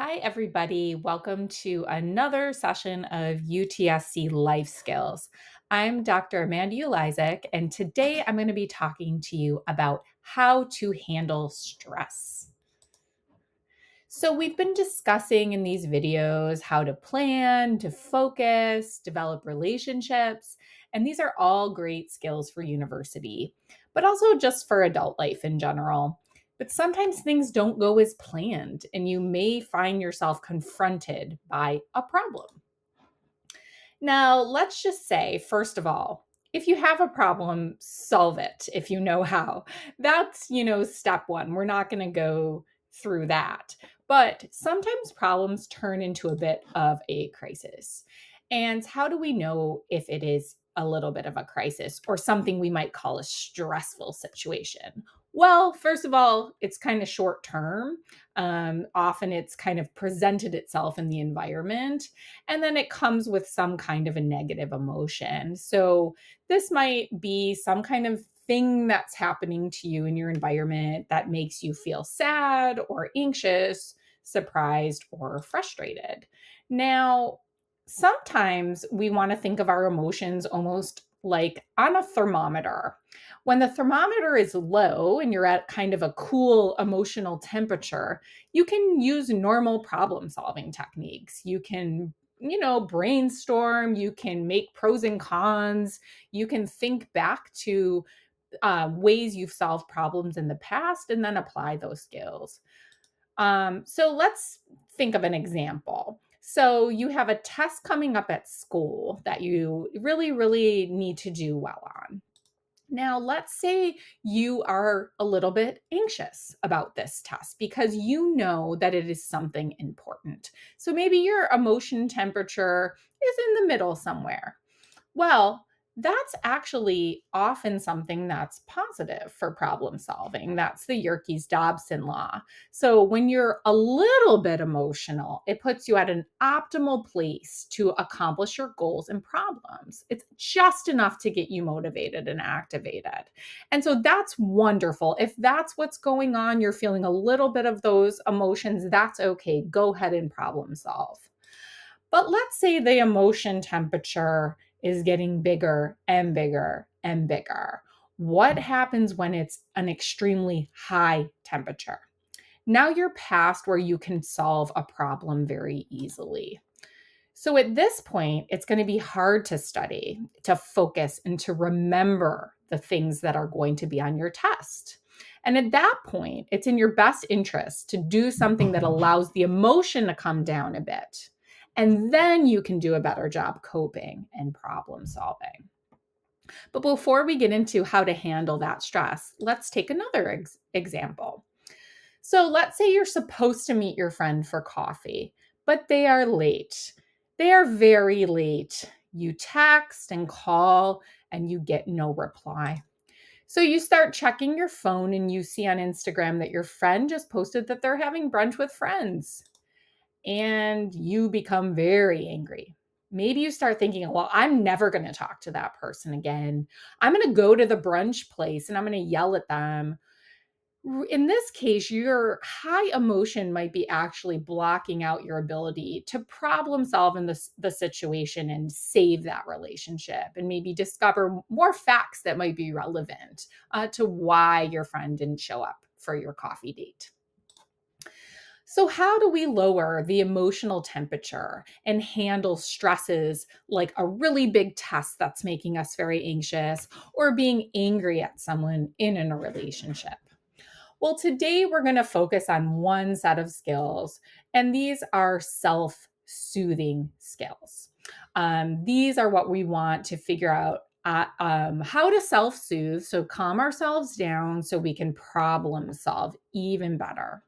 Hi, everybody. Welcome to another session of UTSC Life Skills. I'm Dr. Amanda Ulizik, and today I'm going to be talking to you about how to handle stress. So, we've been discussing in these videos how to plan, to focus, develop relationships, and these are all great skills for university, but also just for adult life in general. But sometimes things don't go as planned, and you may find yourself confronted by a problem. Now, let's just say, first of all, if you have a problem, solve it if you know how. That's step one. We're not going to go through that. But sometimes problems turn into a bit of a crisis. And how do we know if it is a little bit of a crisis or something we might call a stressful situation? Well, first of all, it's kind of short term. Often it's kind of presented itself in the environment and then it comes with some kind of a negative emotion. So, this might be some kind of thing that's happening to you in your environment that makes you feel sad or anxious, surprised, or frustrated. Now, sometimes we want to think of our emotions almost like on a thermometer. When the thermometer is low and you're at kind of a cool emotional temperature, you can use normal problem solving techniques. You can brainstorm, you can make pros and cons, you can think back to ways you've solved problems in the past and then apply those skills. So let's think of an example. So you have a test coming up at school that you really, really need to do well on. Now, let's say you are a little bit anxious about this test because you know that it is something important. So maybe your emotion temperature is in the middle somewhere. Well, that's actually often something that's positive for problem solving. That's the Yerkes-Dodson law. So when you're a little bit emotional, it puts you at an optimal place to accomplish your goals and problems. It's just enough to get you motivated and activated. And so that's wonderful. If that's what's going on, you're feeling a little bit of those emotions, that's okay. Go ahead and problem solve. But let's say the emotion temperature is getting bigger and bigger and bigger. What happens when it's an extremely high temperature? Now you're past where you can solve a problem very easily. So at this point, it's going to be hard to study, to focus, and to remember the things that are going to be on your test. And at that point, it's in your best interest to do something that allows the emotion to come down a bit. And then you can do a better job coping and problem solving. But before we get into how to handle that stress, let's take another example. So let's say you're supposed to meet your friend for coffee, but they are late. They are very late. You text and call and you get no reply. So you start checking your phone and you see on Instagram that your friend just posted that they're having brunch with friends and you become very angry. Maybe you start thinking, well, I'm never going to talk to that person again. I'm going to go to the brunch place and I'm going to yell at them. In this case, your high emotion might be actually blocking out your ability to problem solve in the situation and save that relationship and maybe discover more facts that might be relevant to why your friend didn't show up for your coffee date. So, how do we lower the emotional temperature and handle stresses like a really big test that's making us very anxious or being angry at someone in a relationship? Well, today we're going to focus on one set of skills, and these are self soothing skills. These are what we want to figure out how to self soothe, so calm ourselves down so we can problem solve even better.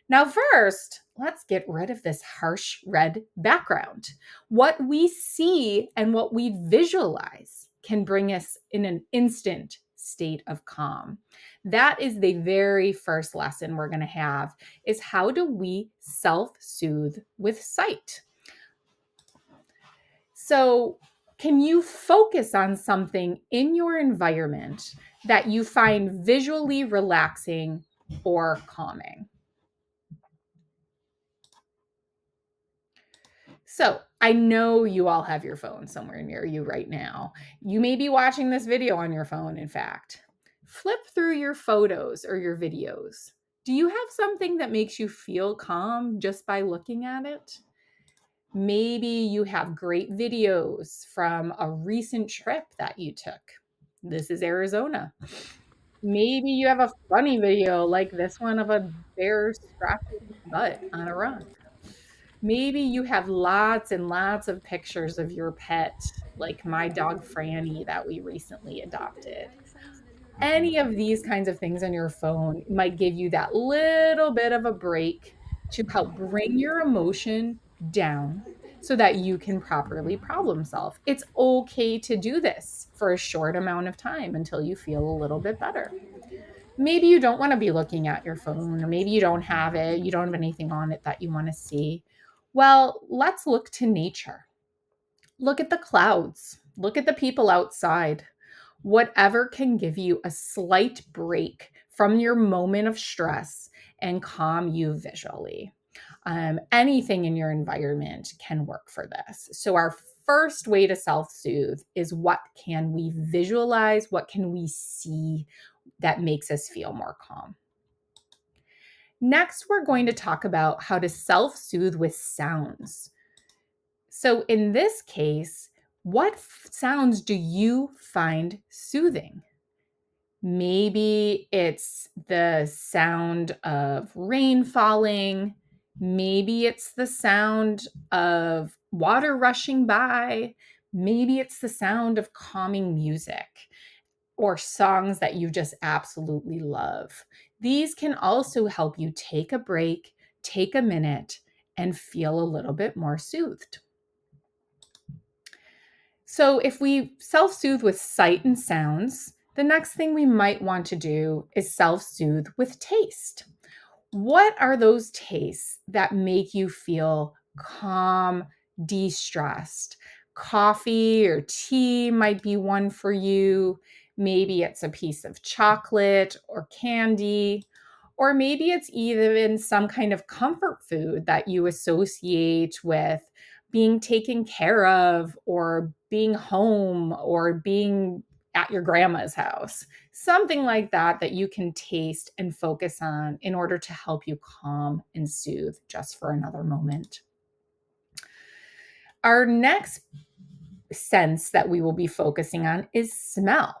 Now, first, let's get rid of this harsh red background. What we see and what we visualize can bring us in an instant state of calm. That is the very first lesson we're going to have is how do we self-soothe with sight? So, can you focus on something in your environment that you find visually relaxing or calming? So I know you all have your phone somewhere near you right now. You may be watching this video on your phone, in fact. Flip through your photos or your videos. Do you have something that makes you feel calm just by looking at it? Maybe you have great videos from a recent trip that you took. This is Arizona. Maybe you have a funny video like this one of a bear scratching its butt on a rock. Maybe you have lots and lots of pictures of your pet, like my dog Franny that we recently adopted. Any of these kinds of things on your phone might give you that little bit of a break to help bring your emotion down so that you can properly problem solve. It's okay to do this for a short amount of time until you feel a little bit better. Maybe you don't want to be looking at your phone, or maybe you don't have it, you don't have anything on it that you want to see. Well, let's look to nature. Look at the clouds, look at the people outside. Whatever can give you a slight break from your moment of stress and calm you visually. Anything in your environment can work for this. So, our first way to self soothe is what can we visualize? What can we see that makes us feel more calm? Next, we're going to talk about how to self soothe with sounds. So, in this case, what sounds do you find soothing? Maybe it's the sound of rain falling. Maybe it's the sound of water rushing by. Maybe it's the sound of calming music or songs that you just absolutely love. These can also help you take a break, take a minute, and feel a little bit more soothed. So, if we self soothe with sight and sounds, the next thing we might want to do is self soothe with taste. What are those tastes that make you feel calm, de stressed? Coffee or tea might be one for you. Maybe it's a piece of chocolate or candy. Or maybe it's even some kind of comfort food that you associate with being taken care of or being home or being at your grandma's house. Something like that that you can taste and focus on in order to help you calm and soothe just for another moment. Our next sense that we will be focusing on is smell.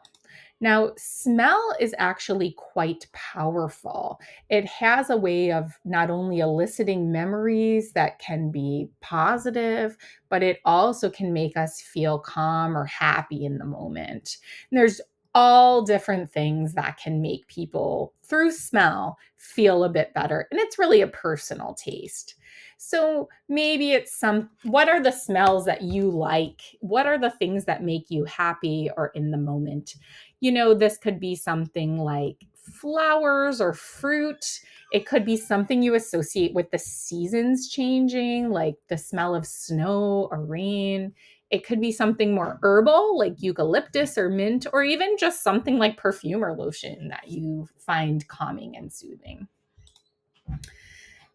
Now, smell is actually quite powerful. It has a way of not only eliciting memories that can be positive, but it also can make us feel calm or happy in the moment. And there's all different things that can make people, through smell, feel a bit better. And it's really a personal taste. So maybe it's what are the smells that you like? What are the things that make you happy or in the moment? This could be something like flowers or fruit. It could be something you associate with the seasons changing, like the smell of snow or rain. It could be something more herbal, like eucalyptus or mint, or even just something like perfume or lotion that you find calming and soothing.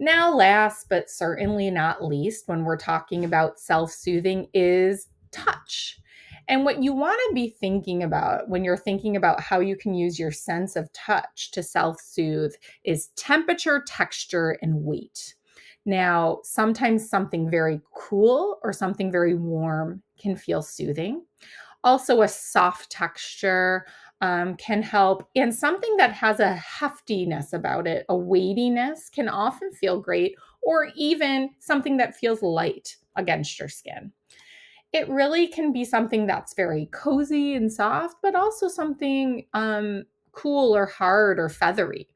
Now, last but certainly not least, when we're talking about self soothing, is touch. And what you want to be thinking about when you're thinking about how you can use your sense of touch to self soothe is temperature, texture, and weight. Now, sometimes something very cool or something very warm can feel soothing. Also, a soft texture can help. And something that has a heftiness about it, a weightiness, can often feel great, or even something that feels light against your skin. It really can be something that's very cozy and soft, but also something cool or hard or feathery.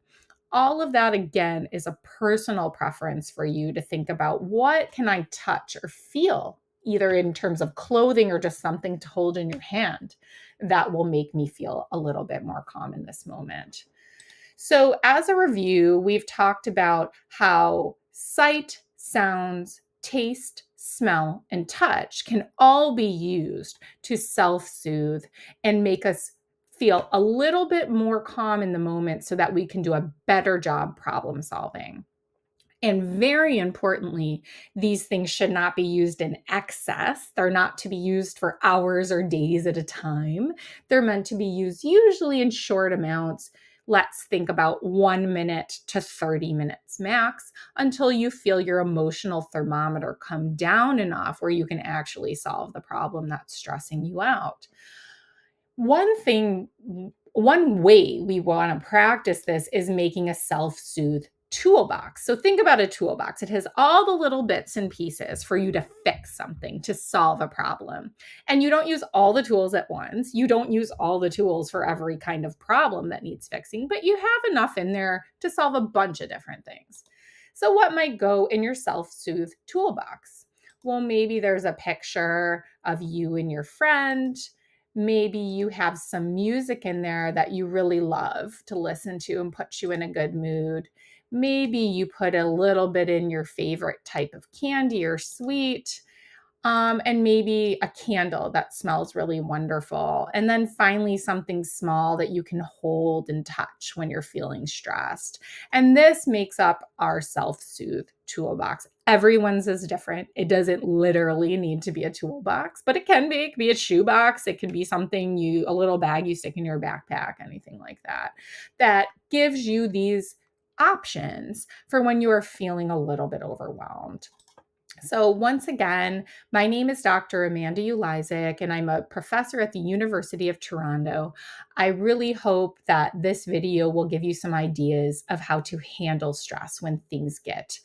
All of that, again, is a personal preference for you to think about what can I touch or feel, either in terms of clothing or just something to hold in your hand that will make me feel a little bit more calm in this moment. So, as a review, we've talked about how sight, sounds, taste, smell, and touch can all be used to self soothe and make us feel a little bit more calm in the moment so that we can do a better job problem solving. And very importantly, these things should not be used in excess. They're not to be used for hours or days at a time. They're meant to be used usually in short amounts. Let's think about 1 minute to 30 minutes max until you feel your emotional thermometer come down enough where you can actually solve the problem that's stressing you out. One way we want to practice this is making a self-soothe toolbox. So think about a toolbox. It has all the little bits and pieces for you to fix something, to solve a problem. And you don't use all the tools at once. You don't use all the tools for every kind of problem that needs fixing, but you have enough in there to solve a bunch of different things. So what might go in your self-soothe toolbox? Well, maybe there's a picture of you and your friend. Maybe you have some music in there that you really love to listen to and puts you in a good mood. Maybe you put a little bit in your favorite type of candy or sweet, and maybe a candle that smells really wonderful. And then finally, something small that you can hold and touch when you're feeling stressed. And this makes up our self-soothe toolbox. Everyone's is different. It doesn't literally need to be a toolbox, but it can be. It could be a shoebox. It could be something a little bag you stick in your backpack, anything like that, that gives you these options for when you are feeling a little bit overwhelmed. So once again, my name is Dr. Amanda Ulizik, and I'm a professor at the University of Toronto. I really hope that this video will give you some ideas of how to handle stress when things get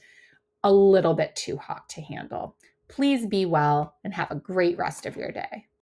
a little bit too hot to handle. Please be well and have a great rest of your day.